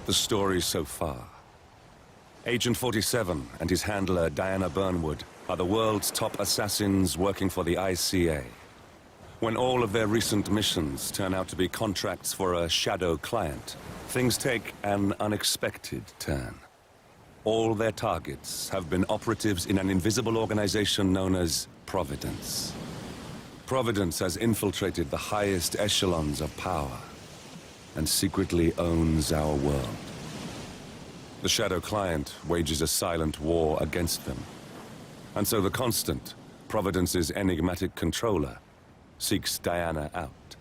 the story so far. Agent 47 and his handler, Diana Burnwood, are the world's top assassins working for the ICA. When all of their recent missions turn out to be contracts for a shadow client, things take an unexpected turn. All their targets have been operatives in an invisible organization known as Providence. Providence has infiltrated the highest echelons of power and secretly owns our world. The shadow client wages a silent war against them. And so the Constant, Providence's enigmatic controller, seeks Diana out.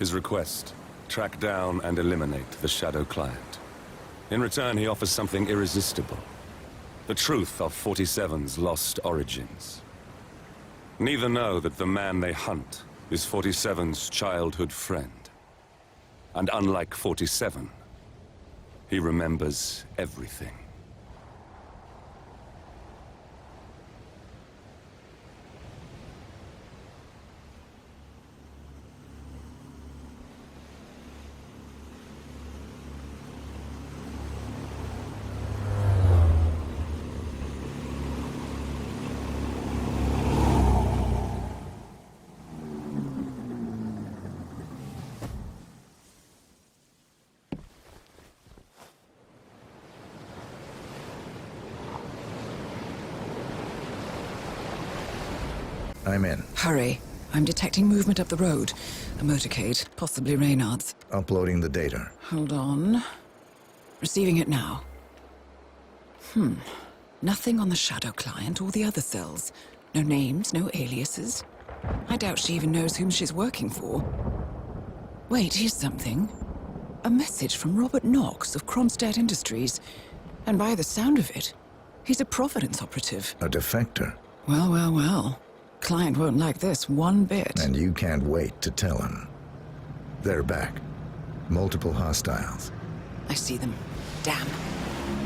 His request, track down and eliminate the shadow client. In return, he offers something irresistible. The truth of 47's lost origins. Neither know that the man they hunt is 47's childhood friend. And unlike 47, he remembers everything. I'm in. Hurry. I'm detecting movement up the road. A motorcade, possibly Reynard's. Uploading the data. Hold on. Receiving it now. Nothing on the shadow client or the other cells. No names, no aliases. I doubt she even knows whom she's working for. Wait, here's something. A message from Robert Knox of Kronstadt Industries. And by the sound of it, he's a Providence operative. A defector. Well, well, well. Client won't like this one bit. And you can't wait to tell him. They're back. Multiple hostiles. I see them. Damn.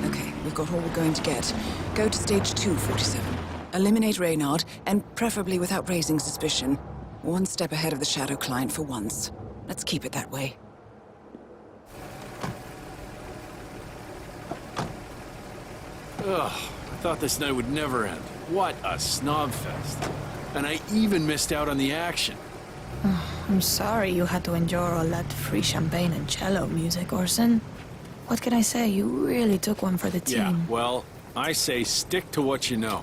Okay, we've got all we're going to get. Go to stage 2, 47. Eliminate Reynard, and preferably without raising suspicion. One step ahead of the shadow client for once. Let's keep it that way. Ugh, I thought this night would never end. What a snobfest. And I even missed out on the action. I'm sorry you had to endure all that free champagne and cello music, Orson. What can I say? You really took one for the team. Yeah, well, I say stick to what you know.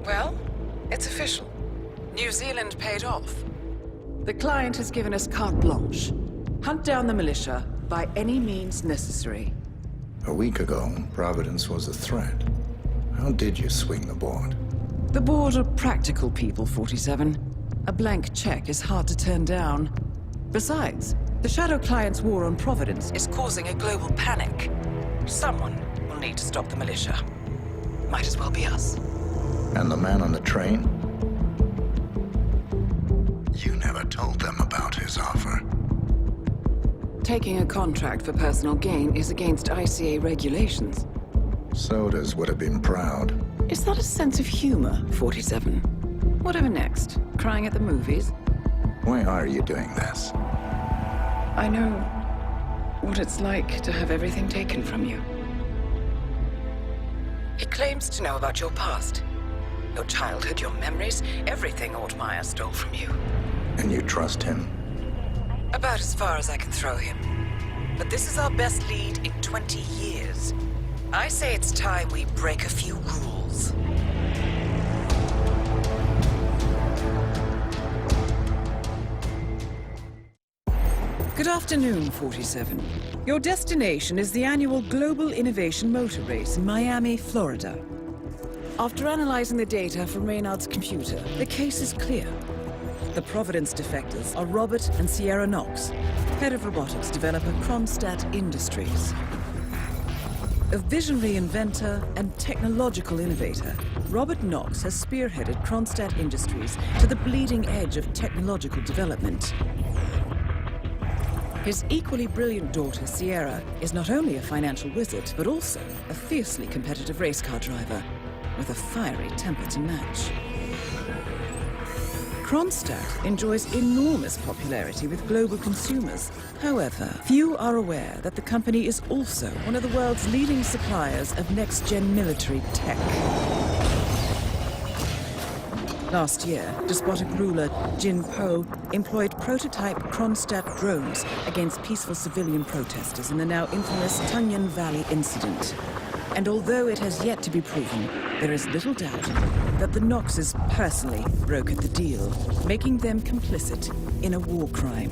Well, it's official. New Zealand paid off. The client has given us carte blanche. Hunt down the militia by any means necessary. A week ago, Providence was a threat. How did you swing the board? The board are practical people, 47. A blank check is hard to turn down. Besides, the shadow client's war on Providence is causing a global panic. Someone will need to stop the militia. Might as well be us. And the man on the train? You never told them about his offer. Taking a contract for personal gain is against ICA regulations. Sodas would have been proud. Is that a sense of humor, 47? Whatever next? Crying at the movies? Why are you doing this? I know what it's like to have everything taken from you. He claims to know about your past. Your childhood, your memories, everything Altmaier stole from you. And you trust him? About as far as I can throw him. But this is our best lead in 20 years. I say it's time we break a few rules. Good afternoon, 47. Your destination is the annual Global Innovation Motor Race in Miami, Florida. After analyzing the data from Reynard's computer, the case is clear. The Providence defectors are Robert and Sierra Knox, head of robotics developer Kronstadt Industries. A visionary inventor and technological innovator, Robert Knox has spearheaded Kronstadt Industries to the bleeding edge of technological development. His equally brilliant daughter, Sierra, is not only a financial wizard, but also a fiercely competitive race car driver, with a fiery temper to match. Kronstadt enjoys enormous popularity with global consumers. However, few are aware that the company is also one of the world's leading suppliers of next-gen military tech. Last year, despotic ruler Jin Po employed prototype Kronstadt drones against peaceful civilian protesters in the now infamous Tunyon Valley incident. And although it has yet to be proven, there is little doubt that the Knoxes personally brokered the deal, making them complicit in a war crime.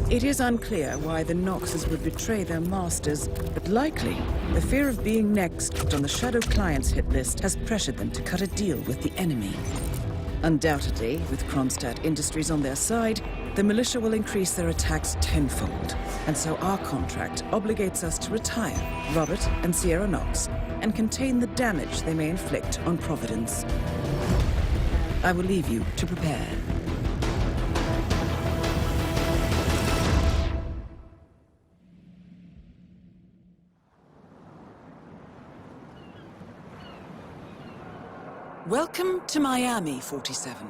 It is unclear why the Knoxes would betray their masters, but likely the fear of being next on the Shadow Client's hit list has pressured them to cut a deal with the enemy. Undoubtedly, with Kronstadt Industries on their side, the militia will increase their attacks tenfold, and so our contract obligates us to retire Robert and Sierra Knox and contain the damage they may inflict on Providence. I will leave you to prepare. Welcome to Miami, 47.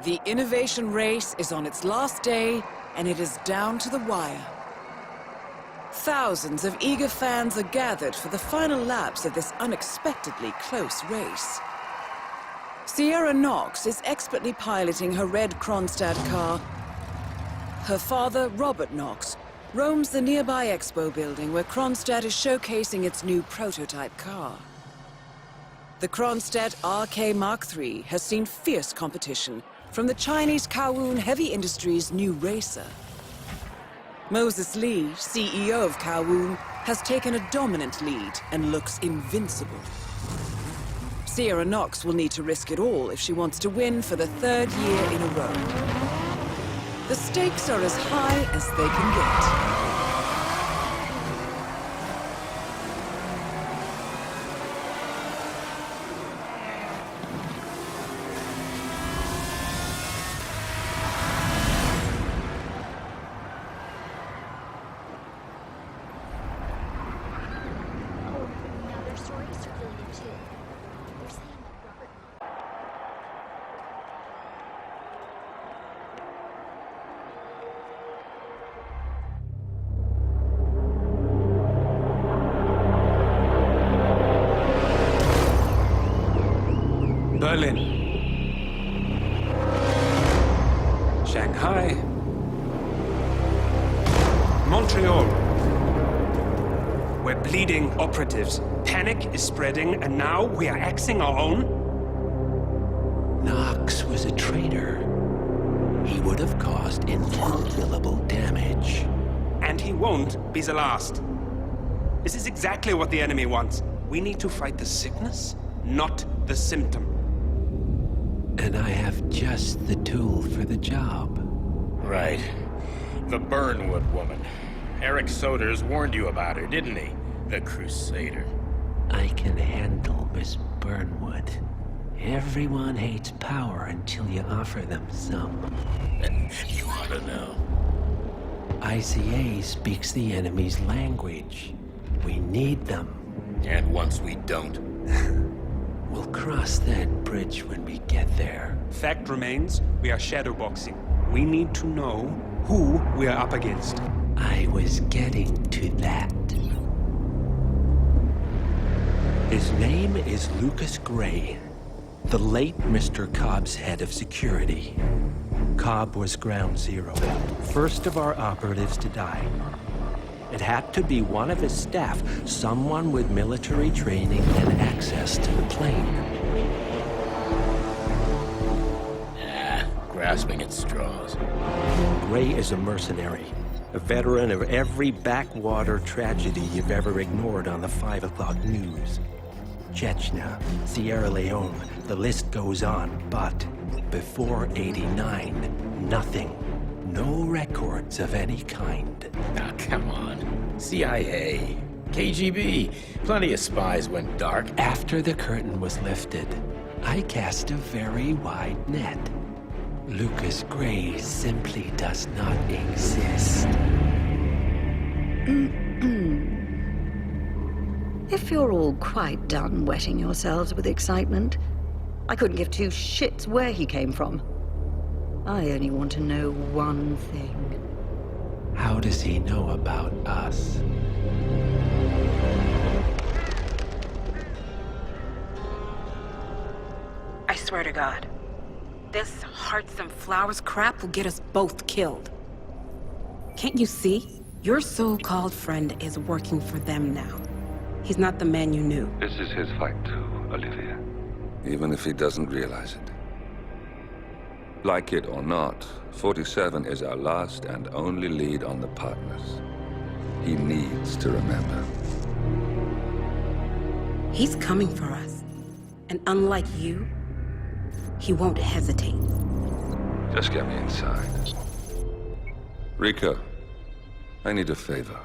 The innovation race is on its last day, and it is down to the wire. Thousands of eager fans are gathered for the final laps of this unexpectedly close race. Sierra Knox is expertly piloting her red Kronstadt car. Her father, Robert Knox, roams the nearby expo building where Kronstadt is showcasing its new prototype car. The Kronstadt RK Mark III has seen fierce competition from the Chinese Kowloon Heavy Industries' new racer. Moses Lee, CEO of Kowloon, has taken a dominant lead and looks invincible. Sierra Knox will need to risk it all if she wants to win for the third year in a row. The stakes are as high as they can get. Berlin, Shanghai, Montreal. We're bleeding operatives. Panic is spreading, and now we are axing our own? Knox was a traitor. He would have caused incalculable damage. And he won't be the last. This is exactly what the enemy wants. We need to fight the sickness, not the symptom. And I have just the tool for the job. Right. The Burnwood woman. Eric Soders warned you about her, didn't he? The Crusader. I can handle Miss Burnwood. Everyone hates power until you offer them some. You ought to know. ICA speaks the enemy's language. We need them. And once we don't? We'll cross that bridge when we get there. Fact remains, we are shadowboxing. We need to know who we are up against. I was getting to that. His name is Lucas Gray, the late Mr. Cobb's head of security. Cobb was ground zero, first of our operatives to die. It had to be one of his staff, someone with military training and access to the plane. Grasping at straws. Gray is a mercenary, a veteran of every backwater tragedy you've ever ignored on the 5 o'clock news. Chechnya, Sierra Leone, the list goes on, but before '89, nothing. No records of any kind. Ah, come on. CIA, KGB, plenty of spies went dark. After the curtain was lifted, I cast a very wide net. Lucas Gray simply does not exist. If you're all quite done wetting yourselves with excitement, I couldn't give two shits where he came from. I only want to know one thing. How does he know about us? I swear to God, this hearts and flowers crap will get us both killed. Can't you see? Your so-called friend is working for them now. He's not the man you knew. This is his fight too, Olivia. Even if he doesn't realize it. Like it or not, 47 is our last and only lead on the partners. He needs to remember. He's coming for us. And unlike you, he won't hesitate. Just get me inside. Rico, I need a favor.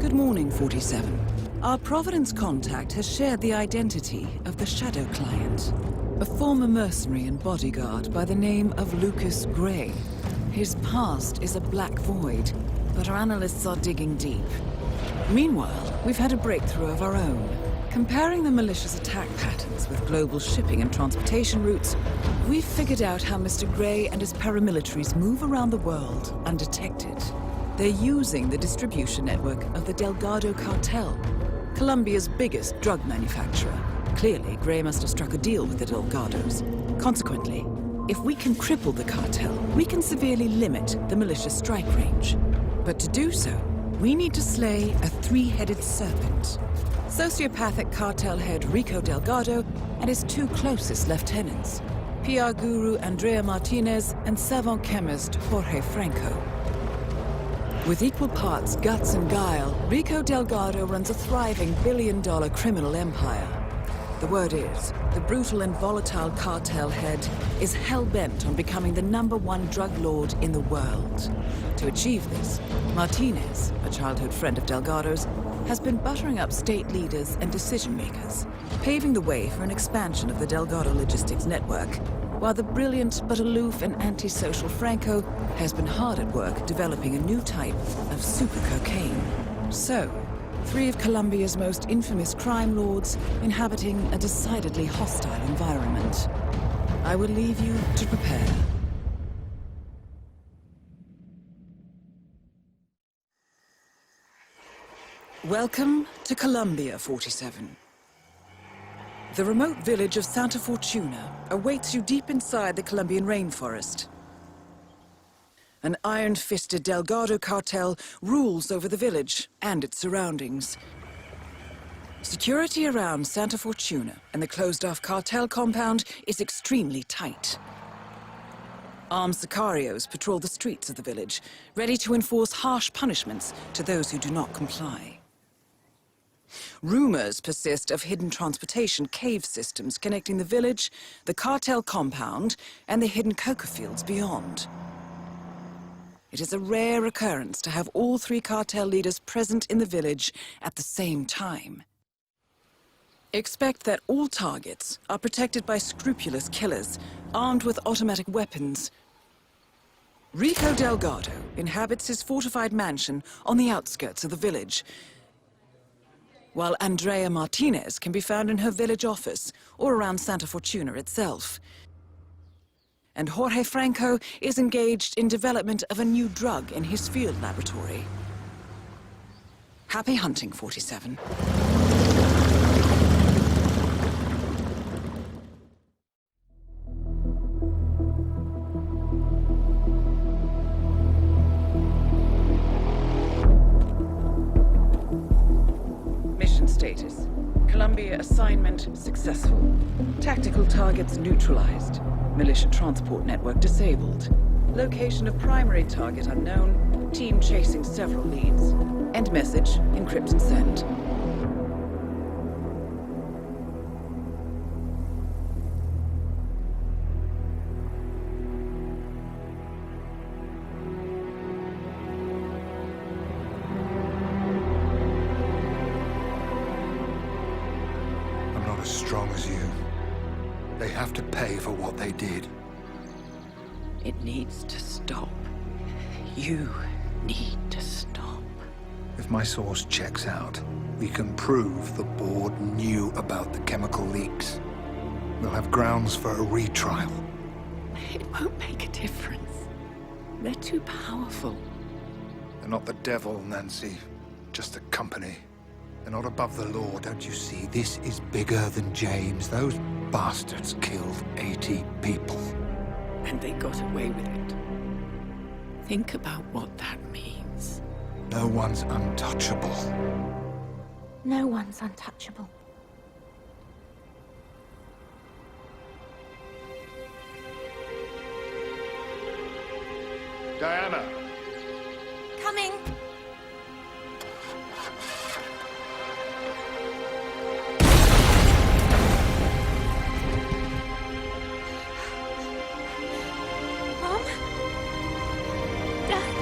Good morning, 47. Our Providence contact has shared the identity of the Shadow Client, a former mercenary and bodyguard by the name of Lucas Gray. His past is a black void, but our analysts are digging deep. Meanwhile, we've had a breakthrough of our own. Comparing the malicious attack patterns with global shipping and transportation routes, we've figured out how Mr. Gray and his paramilitaries move around the world undetected. They're using the distribution network of the Delgado cartel, Colombia's biggest drug manufacturer. Clearly, Gray must have struck a deal with the Delgados. Consequently, if we can cripple the cartel, we can severely limit the malicious strike range. But to do so, we need to slay a three-headed serpent. Sociopathic cartel head Rico Delgado and his two closest lieutenants, PR guru Andrea Martinez and savant chemist Jorge Franco. With equal parts guts and guile, Rico Delgado runs a thriving billion-dollar criminal empire. The word is, the brutal and volatile cartel head is hell-bent on becoming the #1 drug lord in the world. To achieve this, Martinez, a childhood friend of Delgado's, has been buttering up state leaders and decision-makers, paving the way for an expansion of the Delgado logistics network, while the brilliant but aloof and antisocial Franco has been hard at work developing a new type of super cocaine. So, 3 of Colombia's most infamous crime lords inhabiting a decidedly hostile environment. I will leave you to prepare. Welcome to Colombia, 47. The remote village of Santa Fortuna awaits you deep inside the Colombian rainforest. An iron-fisted Delgado cartel rules over the village and its surroundings. Security around Santa Fortuna and the closed-off cartel compound is extremely tight. Armed sicarios patrol the streets of the village, ready to enforce harsh punishments to those who do not comply. Rumors persist of hidden transportation cave systems connecting the village, the cartel compound, and the hidden coca fields beyond. It is a rare occurrence to have all 3 cartel leaders present in the village at the same time. Expect that all targets are protected by scrupulous killers, armed with automatic weapons. Rico Delgado inhabits his fortified mansion on the outskirts of the village, while Andrea Martinez can be found in her village office or around Santa Fortuna itself. And Jorge Franco is engaged in development of a new drug in his field laboratory. Happy hunting, 47. Colombia assignment successful. Tactical targets neutralized. Militia transport network disabled. Location of primary target unknown. Team chasing several leads. End message, encrypt and send. I'm not as strong as you. They have to pay for what they did. It needs to stop. You need to stop. If my source checks out, we can prove the board knew about the chemical leaks. We'll have grounds for a retrial. It won't make a difference. They're too powerful. They're not the devil, Nancy. Just a company. They're not above the law, don't you see? This is bigger than James. Those bastards killed 80 people. And they got away with it. Think about what that means. No one's untouchable. No one's untouchable. Diana! Coming! Mom? Dad?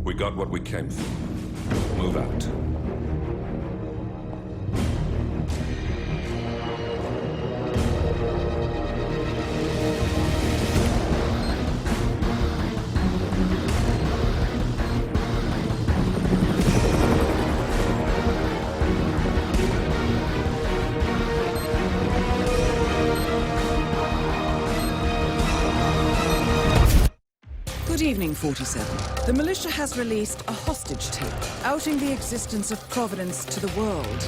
We got what we came for. Move out. Good evening, 47. The militia has released a hostage tape, outing the existence of Providence to the world.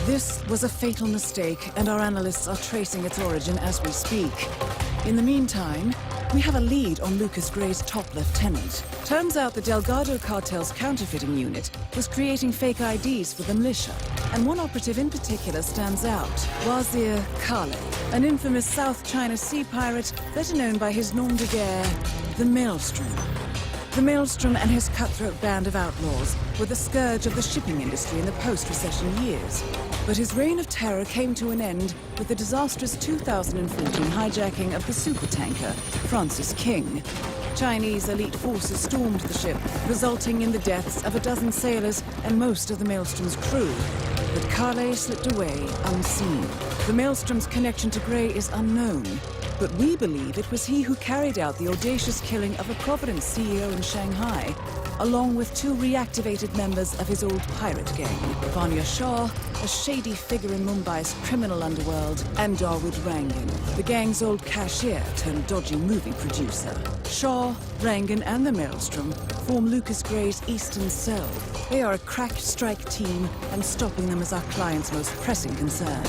This was a fatal mistake, and our analysts are tracing its origin as we speak. In the meantime, we have a lead on Lucas Gray's top lieutenant. Turns out the Delgado cartel's counterfeiting unit was creating fake IDs for the militia, and one operative in particular stands out, Wazir Kale, an infamous South China Sea pirate better known by his nom de guerre, the Maelstrom. The Maelstrom and his cutthroat band of outlaws were the scourge of the shipping industry in the post-recession years. But his reign of terror came to an end with the disastrous 2014 hijacking of the supertanker, Francis King. Chinese elite forces stormed the ship, resulting in the deaths of a dozen sailors and most of the Maelstrom's crew. But Kale slipped away unseen. The Maelstrom's connection to Gray is unknown, but we believe it was he who carried out the audacious killing of a Providence CEO in Shanghai, along with two reactivated members of his old pirate gang, Vanya Shah, a shady figure in Mumbai's criminal underworld, and Dawood Rangan, the gang's old cashier turned dodgy movie producer. Shah, Rangan, and the Maelstrom form Lucas Gray's Eastern Cell. They are a crack strike team, and stopping them is our client's most pressing concern.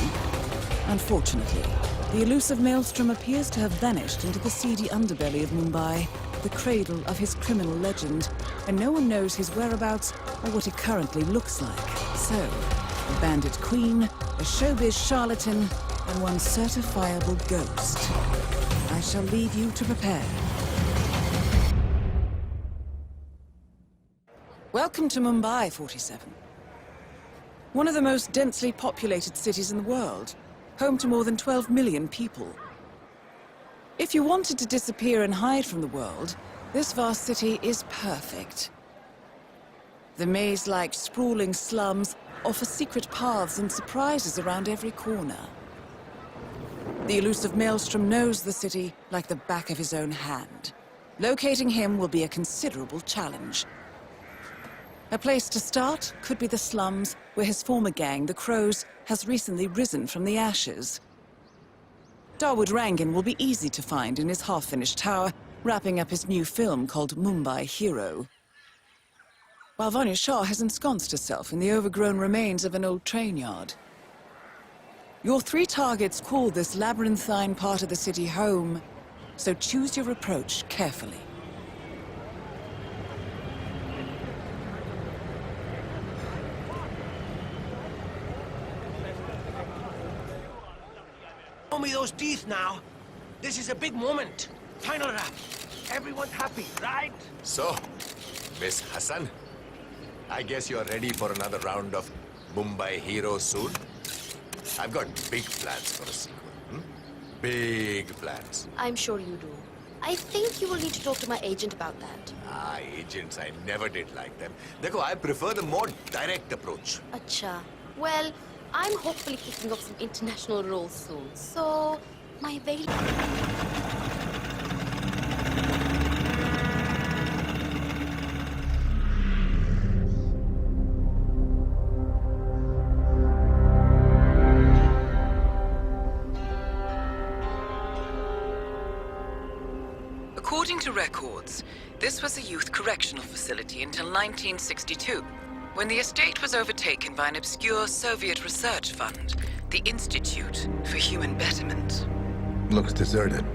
Unfortunately, the elusive Maelstrom appears to have vanished into the seedy underbelly of Mumbai, the cradle of his criminal legend, and no one knows his whereabouts or what he currently looks like. So, a bandit queen, a showbiz charlatan, and one certifiable ghost. I shall leave you to prepare. Welcome to Mumbai, 47. One of the most densely populated cities in the world, home to more than 12 million people. If you wanted to disappear and hide from the world, this vast city is perfect. The maze-like sprawling slums offer secret paths and surprises around every corner. The elusive Maelstrom knows the city like the back of his own hand. Locating him will be a considerable challenge. A place to start could be the slums, where his former gang, the Crows, has recently risen from the ashes. Dawood Rangan will be easy to find in his half-finished tower, wrapping up his new film called Mumbai Hero. While Vanya Shah has ensconced herself in the overgrown remains of an old train yard. Your 3 targets call this labyrinthine part of the city home, so choose your approach carefully. Show me those teeth now. This is a big moment. Final wrap. Everyone's happy, right? So, Miss Hassan, I guess you're ready for another round of Mumbai Hero soon? I've got big plans for a sequel. Big plans. I'm sure you do. I think you will need to talk to my agent about that. Agents, I never did like them. Dekho, I prefer the more direct approach. Acha. Well, I'm hopefully kicking off some international roles soon. So, my available... According to records, this was a youth correctional facility until 1962, when the estate was overtaken by an obscure Soviet research fund, the Institute for Human Betterment. Looks deserted.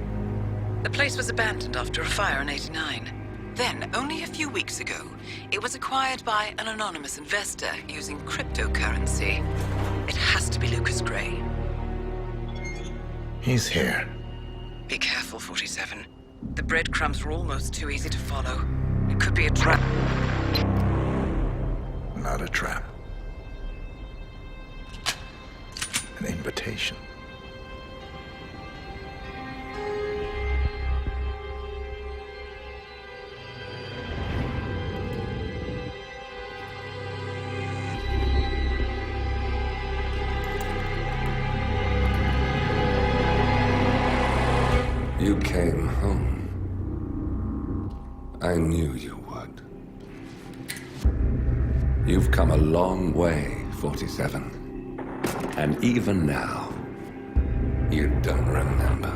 The place was abandoned after a fire in '89. Then, only a few weeks ago, it was acquired by an anonymous investor using cryptocurrency. It has to be Lucas Gray. He's here. Be careful, 47. The breadcrumbs were almost too easy to follow. It could be a trap. Not a trap. An invitation. You came home. I knew you would. You've come a long way, 47. And even now, you don't remember.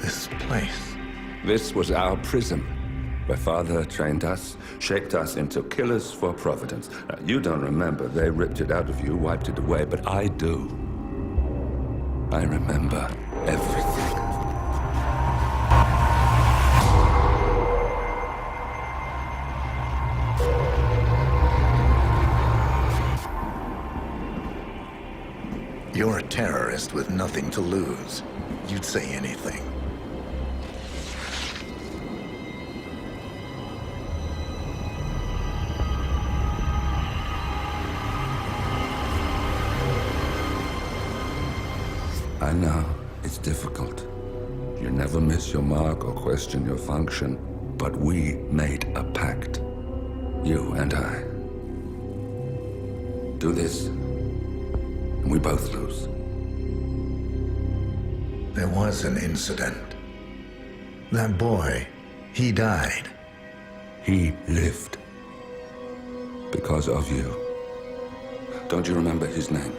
This place. This was our prison, where Father trained us, shaped us into killers for Providence. You don't remember. They ripped it out of you, wiped it away, but I do. I remember everything. You're a terrorist with nothing to lose. You'd say anything. I know, it's difficult. You never miss your mark or question your function, but we made a pact. You and I. Do this, and we both lose. There was an incident. That boy, he died. He lived. Because of you. Don't you remember his name?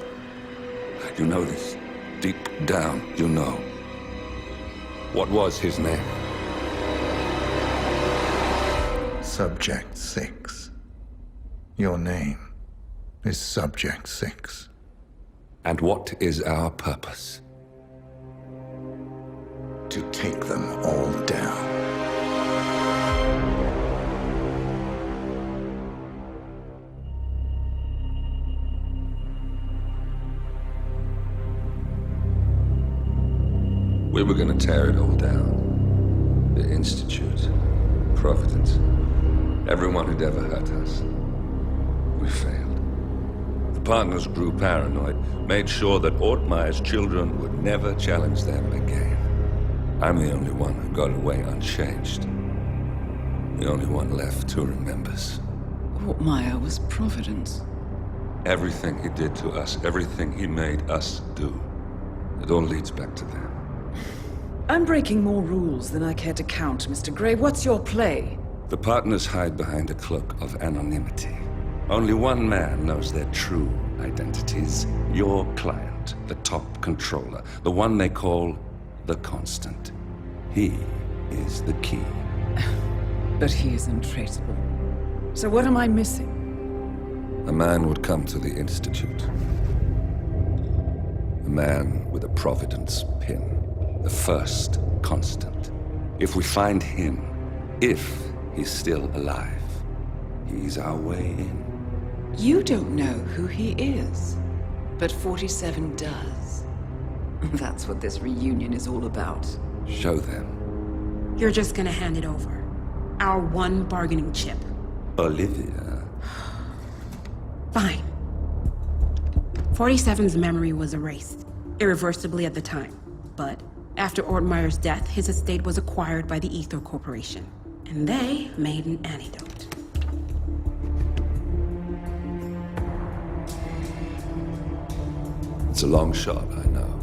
You know this. Deep down, you know. What was his name? Subject 6. Your name is Subject 6. And what is our purpose? To take them all down. We were gonna tear it all down. The Institute, Providence, everyone who'd ever hurt us. We failed. The partners grew paranoid, made sure that Ortmeyer's children would never challenge them again. I'm the only one who got away unchanged. The only one left who remembers. What Maya was Providence. Everything he did to us, everything he made us do, it all leads back to them. I'm breaking more rules than I care to count, Mr. Grey. What's your play? The partners hide behind a cloak of anonymity. Only one man knows their true identities. Your client, the top controller, the one they call the Constant. He is the key. But he is untraceable. So what am I missing? A man would come to the Institute. A man with a Providence pin. The first Constant. If we find him, if he's still alive, he's our way in. You don't know who he is, but 47 does. That's what this reunion is all about. Show them. You're just gonna hand it over. Our one bargaining chip. Olivia. Fine. 47's memory was erased, irreversibly at the time. But after Ortmeyer's death, his estate was acquired by the Ether Corporation. And they made an antidote. It's a long shot, I know.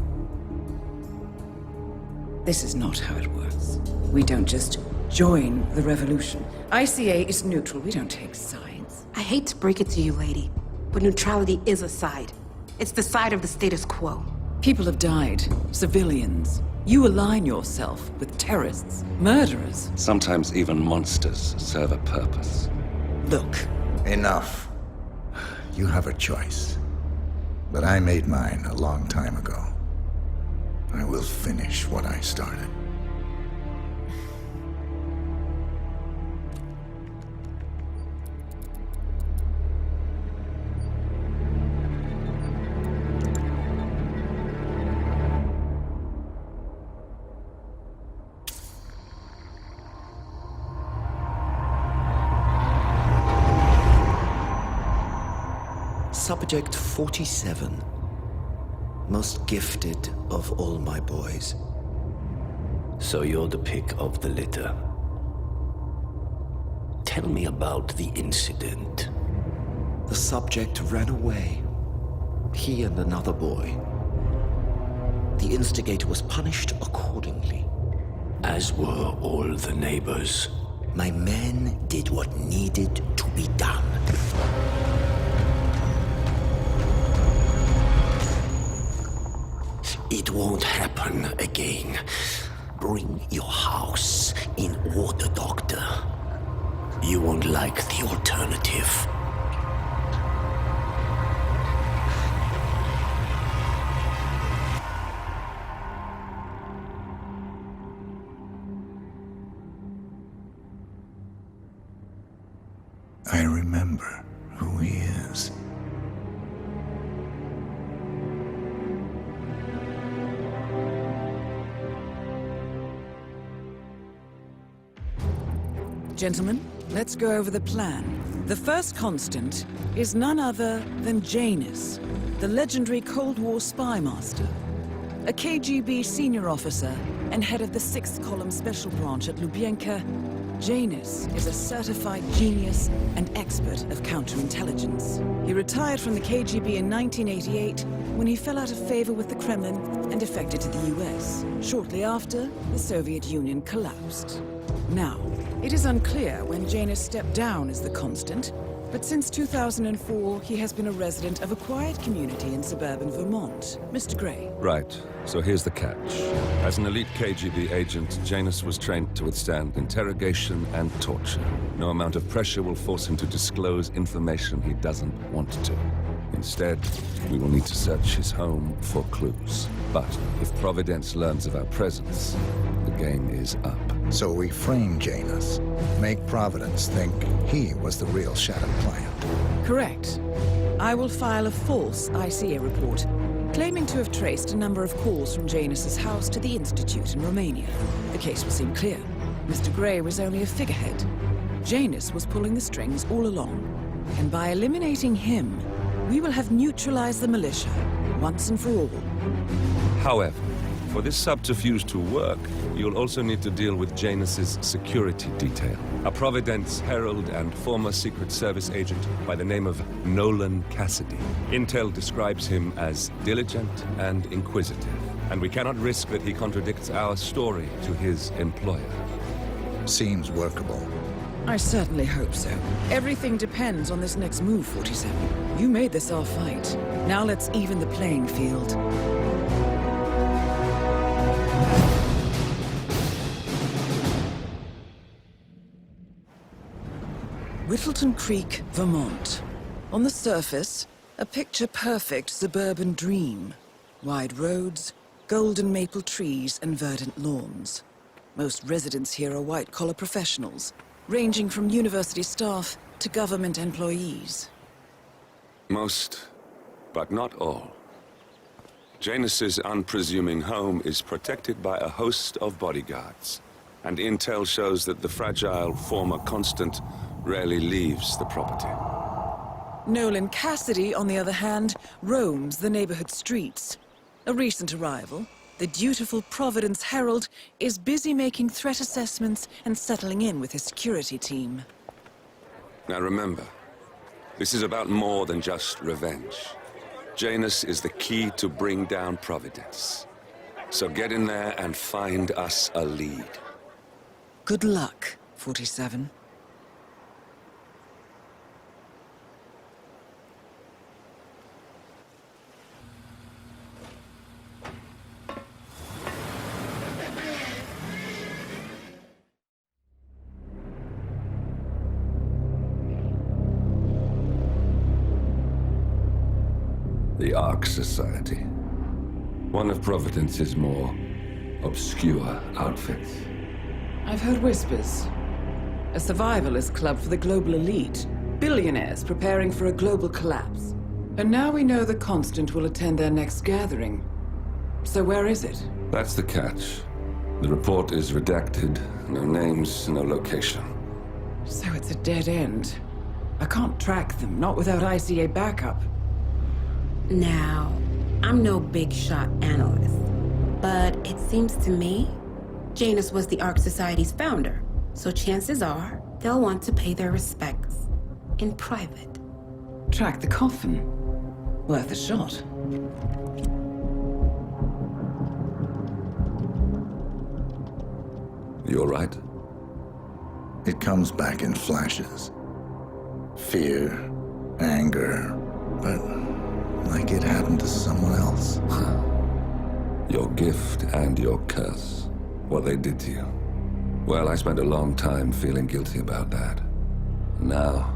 This is not how it works. We don't just join the revolution. ICA is neutral. We don't take sides. I hate to break it to you, lady, but neutrality is a side. It's the side of the status quo. People have died. Civilians. You align yourself with terrorists, murderers. Sometimes even monsters serve a purpose. Look. Enough. You have a choice. But I made mine a long time ago. I will finish what I started. Subject 47. Most gifted of all my boys. So you're the pick of the litter. Tell me about the incident. The subject ran away. He and another boy. The instigator was punished accordingly. As were all the neighbors. My men did what needed to be done. It won't happen again. Bring your house in order, Doctor. You won't like the alternative. I remember who he is. Gentlemen, let's go over the plan. The first Constant is none other than Janus, the legendary Cold War spy master. A KGB senior officer and head of the 6th Column Special Branch at Lubyanka, Janus is a certified genius and expert of counterintelligence. He retired from the KGB in 1988 when he fell out of favor with the Kremlin and defected to the US. Shortly after, the Soviet Union collapsed. Now, it is unclear when Janus stepped down as the Constant, but since 2004, he has been a resident of a quiet community in suburban Vermont. Mr. Grey. Right. So here's the catch. As an elite KGB agent, Janus was trained to withstand interrogation and torture. No amount of pressure will force him to disclose information he doesn't want to. Instead, we will need to search his home for clues. But if Providence learns of our presence, the game is up. So we frame Janus, make Providence think he was the real Shadow client. Correct. I will file a false ICA report, claiming to have traced a number of calls from Janus's house to the Institute in Romania. The case will seem clear. Mr. Grey was only a figurehead. Janus was pulling the strings all along. And by eliminating him, we will have neutralized the militia, once and for all. However, For this subterfuge to work, you'll also need to deal with Janus's security detail. A Providence herald and former Secret Service agent by the name of Nolan Cassidy. Intel describes him as diligent and inquisitive, and we cannot risk that he contradicts our story to his employer. Seems workable. I certainly hope so. Everything depends on this next move, 47. You made this our fight. Now let's even the playing field. Whittleton Creek, Vermont. On the surface, a picture-perfect suburban dream. Wide roads, golden maple trees, and verdant lawns. Most residents here are white-collar professionals, ranging from university staff to government employees. Most, but not all. Janus's unpresuming home is protected by a host of bodyguards, and intel shows that the fragile former Constant rarely leaves the property. Nolan Cassidy, on the other hand, roams the neighborhood streets. A recent arrival, the dutiful Providence Herald is busy making threat assessments and settling in with his security team. Now remember, this is about more than just revenge. Janus is the key to bring down Providence. So get in there and find us a lead. Good luck, 47. The Ark Society. One of Providence's more obscure outfits. I've heard whispers. A survivalist club for the global elite. Billionaires preparing for a global collapse. And now we know the Constant will attend their next gathering. So where is it? That's the catch. The report is redacted. No names, no location. So it's a dead end. I can't track them, not without ICA backup. Now, I'm no big shot analyst, but it seems to me Janus was the Ark Society's founder, so chances are they'll want to pay their respects in private. Track the coffin. Worth a shot. You all right? It comes back in flashes. Fear, anger, but like it happened to someone else. Your gift and your curse. What they did to you. Well, I spent a long time feeling guilty about that. Now,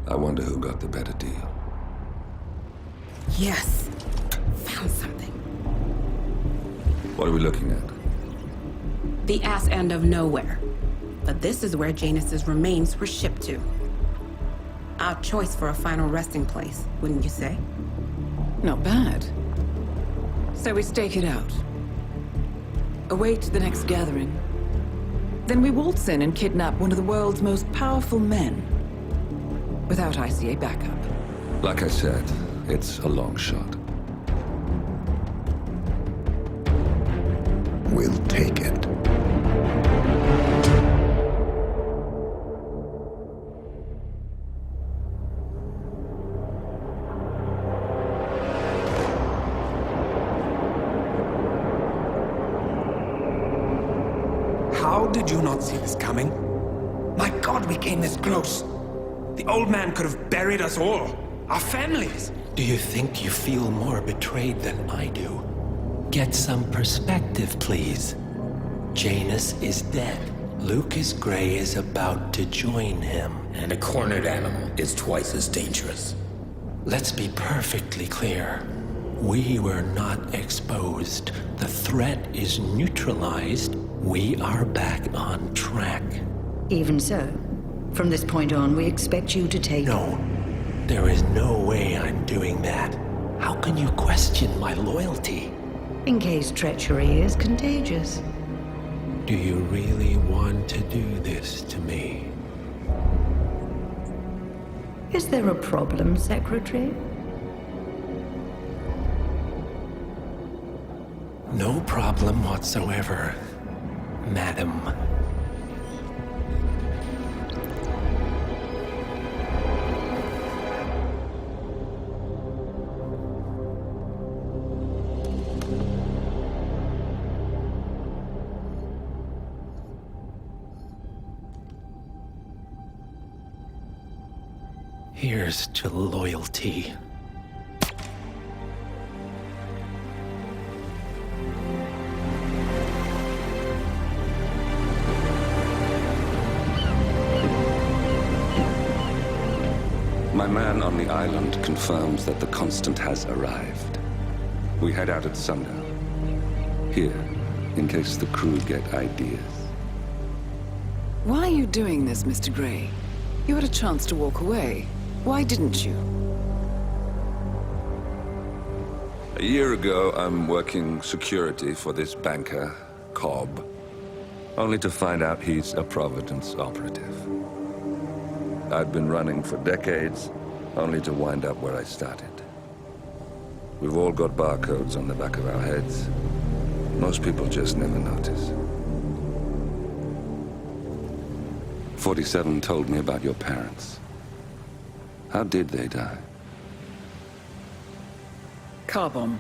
I wonder who got the better deal. Yes. Found something. What are we looking at? The ass end of nowhere. But this is where Janus's remains were shipped to. Our choice for a final resting place, wouldn't you say? Not bad. So we stake it out. Await the next gathering. Then we waltz in and kidnap one of the world's most powerful men. Without ICA backup. Like I said, it's a long shot. We'll take it. How did you not see this coming? My God, we came this close. The old man could have buried us all. Our families. Do you think you feel more betrayed than I do? Get some perspective, please. Janus is dead. Lucas Gray is about to join him. And a cornered animal is twice as dangerous. Let's be perfectly clear. We were not exposed. The threat is neutralized. We are back on track. Even so, from this point on, we expect you to take... No. There is no way I'm doing that. How can you question my loyalty? In case treachery is contagious. Do you really want to do this to me? Is there a problem, Secretary? No problem whatsoever, madam. Here's to loyalty. My man on the island confirms that the Constant has arrived. We head out at sundown. Here, in case the crew get ideas. Why are you doing this, Mr. Gray? You had a chance to walk away. Why didn't you? A year ago, I'm working security for this banker, Cobb, only to find out he's a Providence operative. I've been running for decades, only to wind up where I started. We've all got barcodes on the back of our heads. Most people just never notice. 47 told me about your parents. How did they die? Car bomb.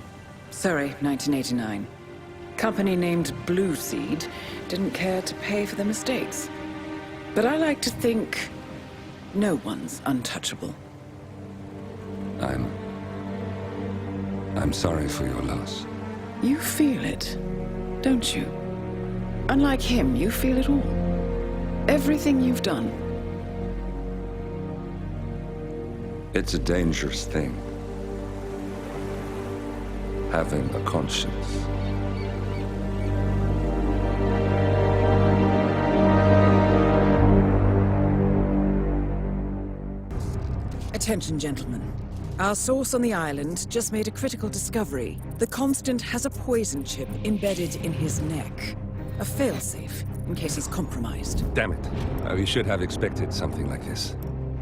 Surrey, 1989. Company named Blue Seed didn't care to pay for their mistakes. But I like to think no one's untouchable. I'm sorry for your loss. You feel it, don't you? Unlike him, you feel it all. Everything you've done. It's a dangerous thing. Having a conscience. Attention, gentlemen. Our source on the island just made a critical discovery. The Constant has a poison chip embedded in his neck. A failsafe, in case he's compromised. Damn it. We should have expected something like this.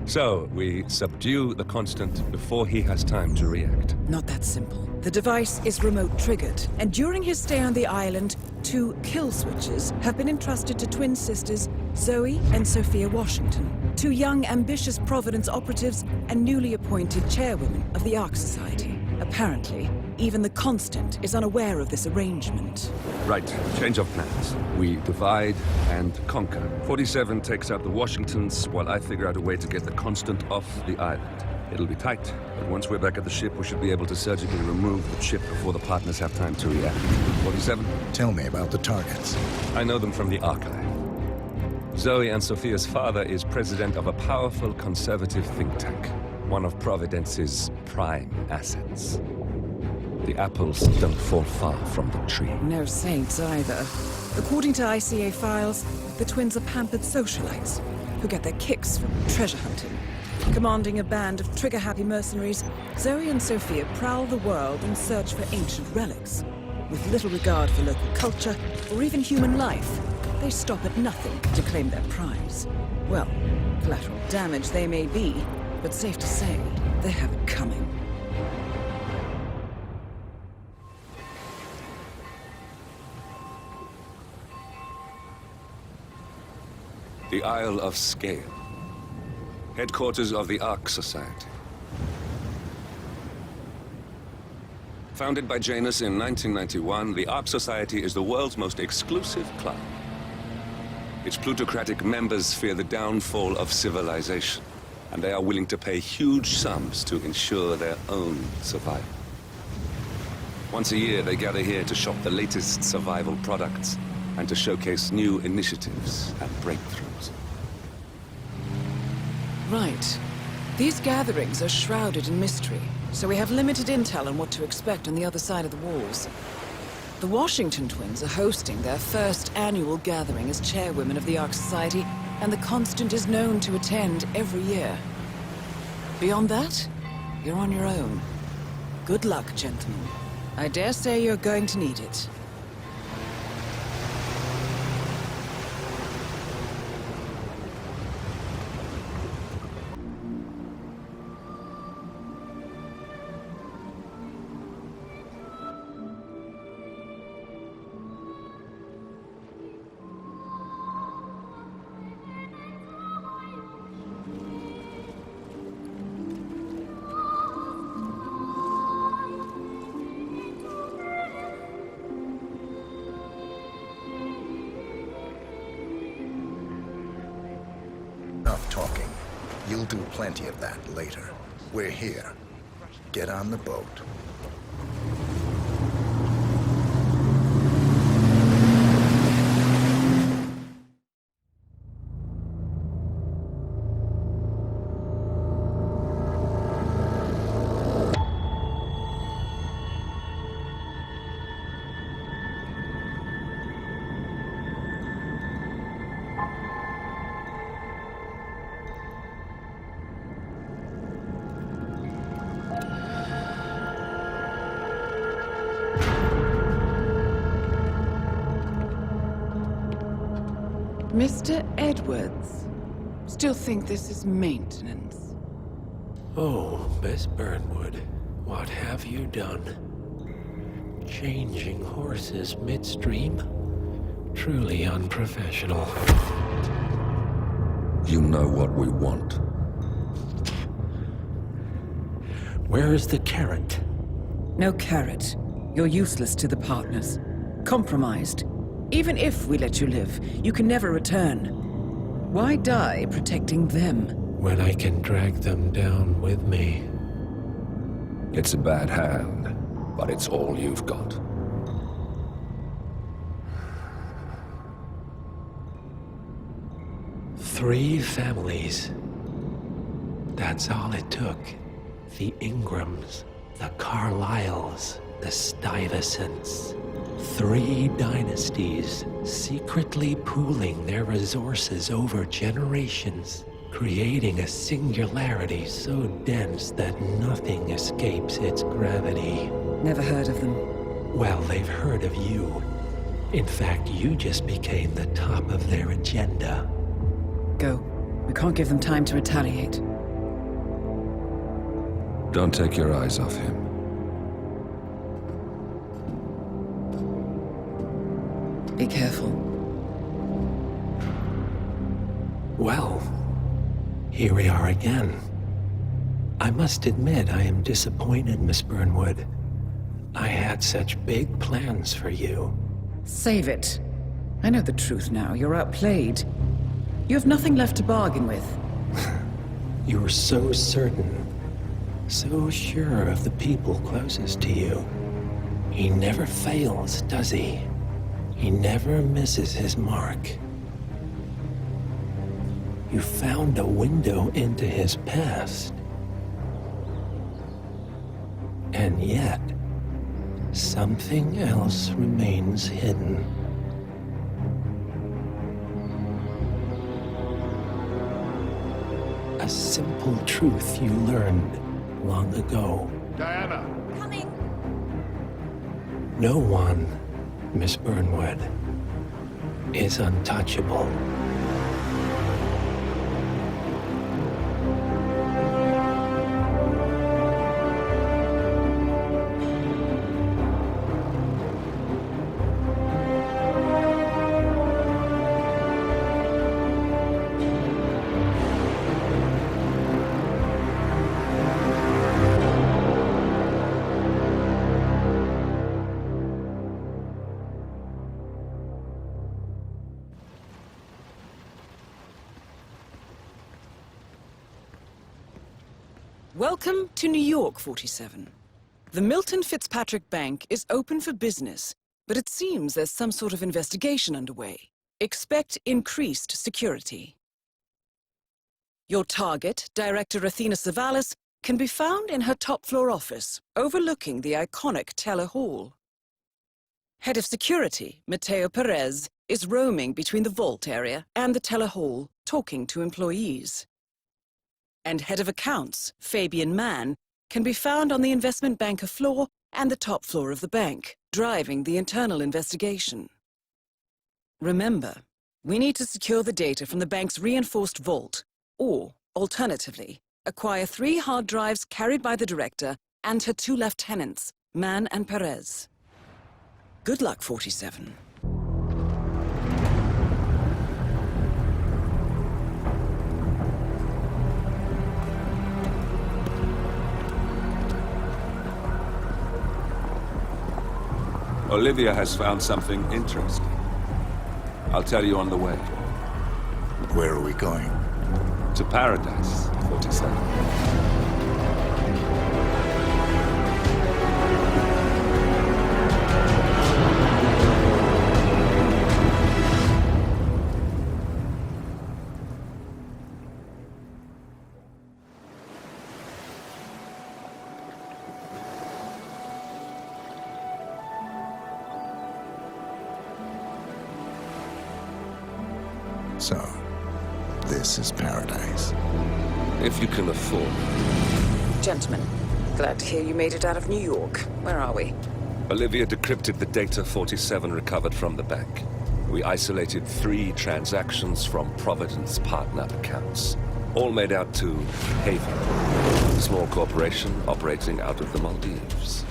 So, we subdue the Constant before he has time to react. Not that simple. The device is remote triggered, and during his stay on the island, 2 kill switches have been entrusted to twin sisters Zoe and Sophia Washington, 2 young, ambitious Providence operatives and newly appointed chairwomen of the Ark Society. Apparently, even the Constant is unaware of this arrangement. Right, change of plans. We divide and conquer. 47 takes out the Washingtons, while I figure out a way to get the Constant off the island. It'll be tight, but once we're back at the ship, we should be able to surgically remove the chip before the partners have time to react. 47? Tell me about the targets. I know them from the archive. Zoe and Sophia's father is president of a powerful conservative think tank, one of Providence's prime assets. The apples don't fall far from the tree. No saints either. According to ICA files, the twins are pampered socialites who get their kicks from treasure hunting. Commanding a band of trigger-happy mercenaries, Zoe and Sophia prowl the world in search for ancient relics. With little regard for local culture or even human life, they stop at nothing to claim their prize. Well, collateral damage they may be, but safe to say, they have it coming. The Isle of Sgail. Headquarters of the Ark Society. Founded by Janus in 1991, the Ark Society is the world's most exclusive club. Its plutocratic members fear the downfall of civilization, and they are willing to pay huge sums to ensure their own survival. Once a year, they gather here to shop the latest survival products and to showcase new initiatives and breakthroughs. Right. These gatherings are shrouded in mystery, so we have limited intel on what to expect on the other side of the walls. The Washington twins are hosting their first annual gathering as chairwomen of the Ark Society, and the Constant is known to attend every year. Beyond that, you're on your own. Good luck, gentlemen. I dare say you're going to need it. You'll do plenty of that later. We're here. Get on the boat. Mr. Edwards, still think this is maintenance? Oh, Miss Burnwood, what have you done? Changing horses midstream? Truly unprofessional. You know what we want. Where is the carrot? No carrot. You're useless to the partners. Compromised. Even if we let you live, you can never return. Why die protecting them? When I can drag them down with me. It's a bad hand, but it's all you've got. Three families. That's all it took. The Ingrams, the Carlyles, the Stuyvesants. 3 dynasties, secretly pooling their resources over generations, creating a singularity so dense that nothing escapes its gravity. Never heard of them. Well, they've heard of you. In fact, you just became the top of their agenda. Go. We can't give them time to retaliate. Don't take your eyes off him. Be careful. Well, here we are again. I must admit I am disappointed, Miss Burnwood. I had such big plans for you. Save it. I know the truth now. You're outplayed. You have nothing left to bargain with. You were so certain, so sure of the people closest to you. He never fails, does he? He never misses his mark. You found a window into his past. And yet, something else remains hidden. A simple truth you learned long ago. Diana! Coming! No one, Miss Burnwood, is untouchable. Welcome to New York, 47. The Milton Fitzpatrick Bank is open for business, but it seems there's some sort of investigation underway. Expect increased security. Your target, Director Athena Savalas, can be found in her top-floor office, overlooking the iconic Teller Hall. Head of Security, Mateo Perez, is roaming between the vault area and the Teller Hall, talking to employees. And Head of Accounts, Fabian Mann, can be found on the investment banker floor and the top floor of the bank, driving the internal investigation. Remember, we need to secure the data from the bank's reinforced vault, or, alternatively, acquire 3 hard drives carried by the director and her 2 lieutenants, Mann and Perez. Good luck, 47. Olivia has found something interesting. I'll tell you on the way. Where are we going? To paradise, 47. So, this is paradise. If you can afford. Gentlemen, glad to hear you made it out of New York. Where are we? Olivia decrypted the data 47 recovered from the bank. We isolated 3 transactions from Providence partner accounts. All made out to Haven, a small corporation operating out of the Maldives.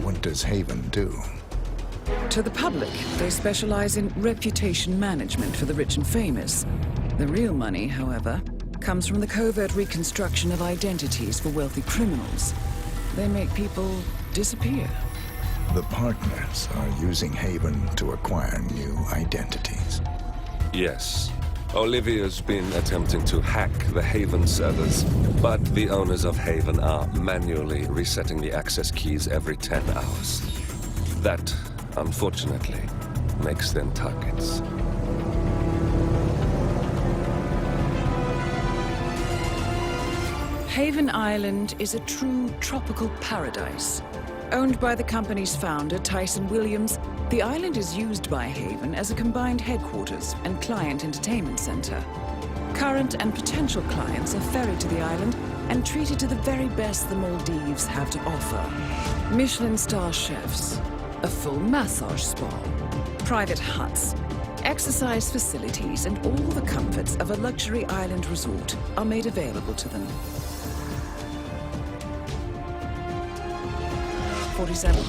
What does Haven do? To the public, they specialize in reputation management for the rich and famous. The real money, however, comes from the covert reconstruction of identities for wealthy criminals. They make people disappear. The partners are using Haven to acquire new identities. Yes. Olivia's been attempting to hack the Haven servers, but the owners of Haven are manually resetting the access keys every 10 hours. That, unfortunately, makes them targets. Haven Island is a true tropical paradise. Owned by the company's founder, Tyson Williams, the island is used by Haven as a combined headquarters and client entertainment center. Current and potential clients are ferried to the island and treated to the very best the Maldives have to offer. Michelin star chefs, a full massage spa, private huts, exercise facilities, and all the comforts of a luxury island resort are made available to them. 47.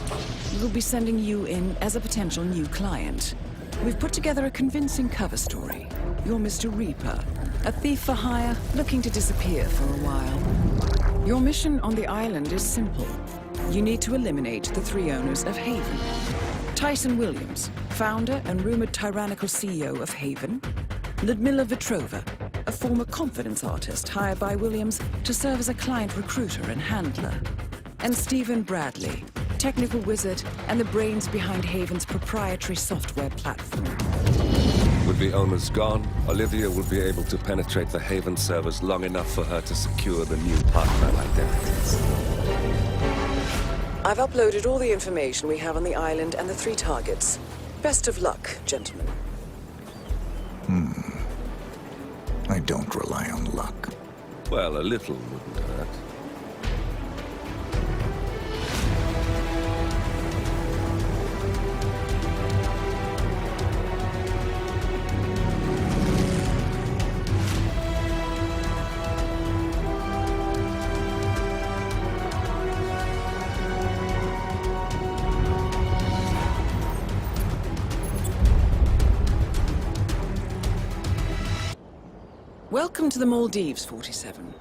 We'll be sending you in as a potential new client. We've put together a convincing cover story. You're Mr. Reaper, a thief for hire looking to disappear for a while. Your mission on the island is simple. You need to eliminate the 3 owners of Haven. Tyson Williams, founder and rumored tyrannical CEO of Haven. Ludmila Vetrova, a former confidence artist hired by Williams to serve as a client recruiter and handler. And Stephen Bradley, technical wizard and the brains behind Haven's proprietary software platform. With the owners gone, Olivia will be able to penetrate the Haven servers long enough for her to secure the new partner identities. I've uploaded all the information we have on the island and the 3 targets. Best of luck, gentlemen. I don't rely on luck. Well, a little wouldn't hurt. Welcome to the Maldives, 47.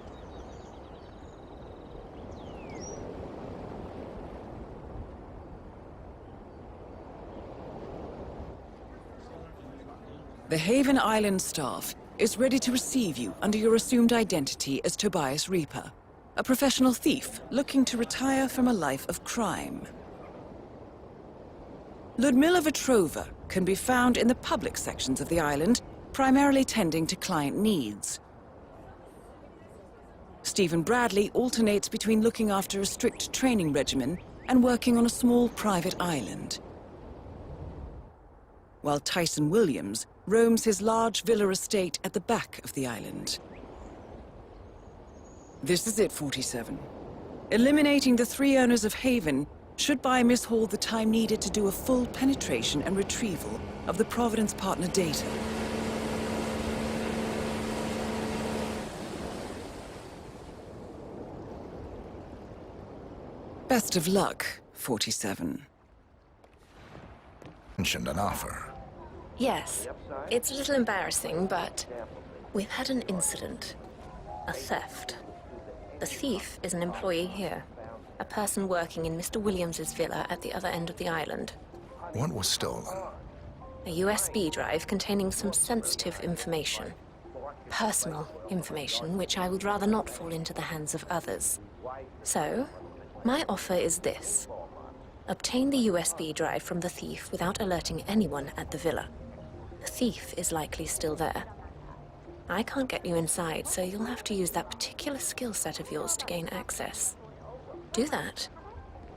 The Haven Island staff is ready to receive you under your assumed identity as Tobias Reaper, a professional thief looking to retire from a life of crime. Ludmila Vetrova can be found in the public sections of the island, primarily tending to client needs. Stephen Bradley alternates between looking after a strict training regimen and working on a small private island, while Tyson Williams roams his large villa estate at the back of the island. This is it, 47. Eliminating the 3 owners of Haven should buy Miss Hall the time needed to do a full penetration and retrieval of the Providence partner data. Best of luck, 47. Mentioned an offer. Yes. It's a little embarrassing, but we've had an incident. A theft. The thief is an employee here. A person working in Mr. Williams's villa at the other end of the island. What was stolen? A USB drive containing some sensitive information. personal information which I would rather not fall into the hands of others. So, my offer is this. Obtain the USB drive from the thief without alerting anyone at the villa. The thief is likely still there. I can't get you inside, so you'll have to use that particular skill set of yours to gain access. Do that,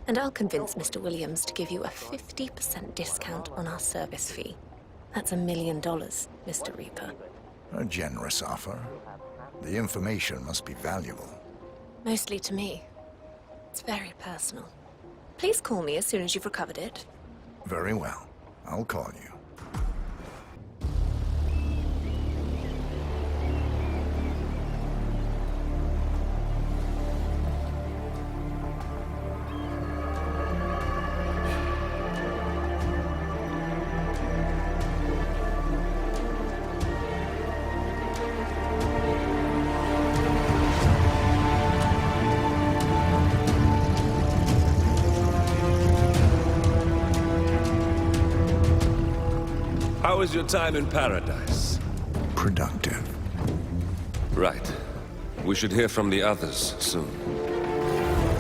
and I'll convince Mr. Williams to give you a 50% discount on our service fee. That's $1 million, Mr. Reaper. A generous offer. The information must be valuable. Mostly to me. It's very personal. Please call me as soon as you've recovered it. Very well. I'll call you. How was your time in paradise? Productive. Right. We should hear from the others soon.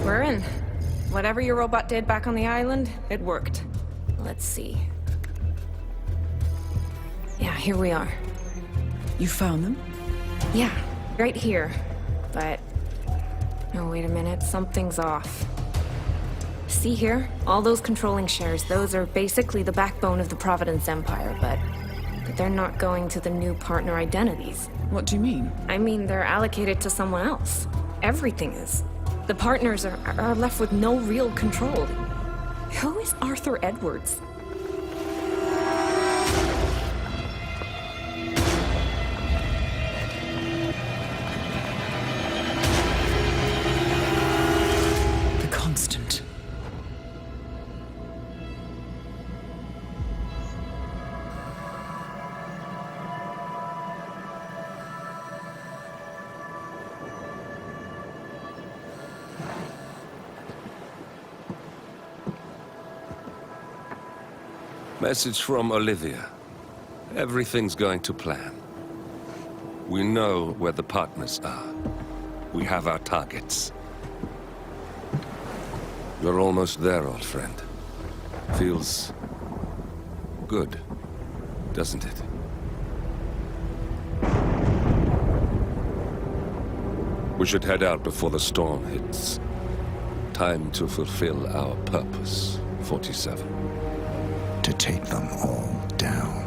We're in. Whatever your robot did back on the island, it worked. Let's see. Yeah, here we are. You found them? Yeah, right here. But... oh, wait a minute. Something's off. See here? All those controlling shares, those are basically the backbone of the Providence Empire, but they're not going to the new partner identities. What do you mean? I mean, they're allocated to someone else. Everything is. The partners are left with no real control. Who is Arthur Edwards? The Constant. Message from Olivia. Everything's going to plan. We know where the partners are. We have our targets. You're almost there, old friend. Feels good, doesn't it? We should head out before the storm hits. Time to fulfill our purpose, 47. To take them all down.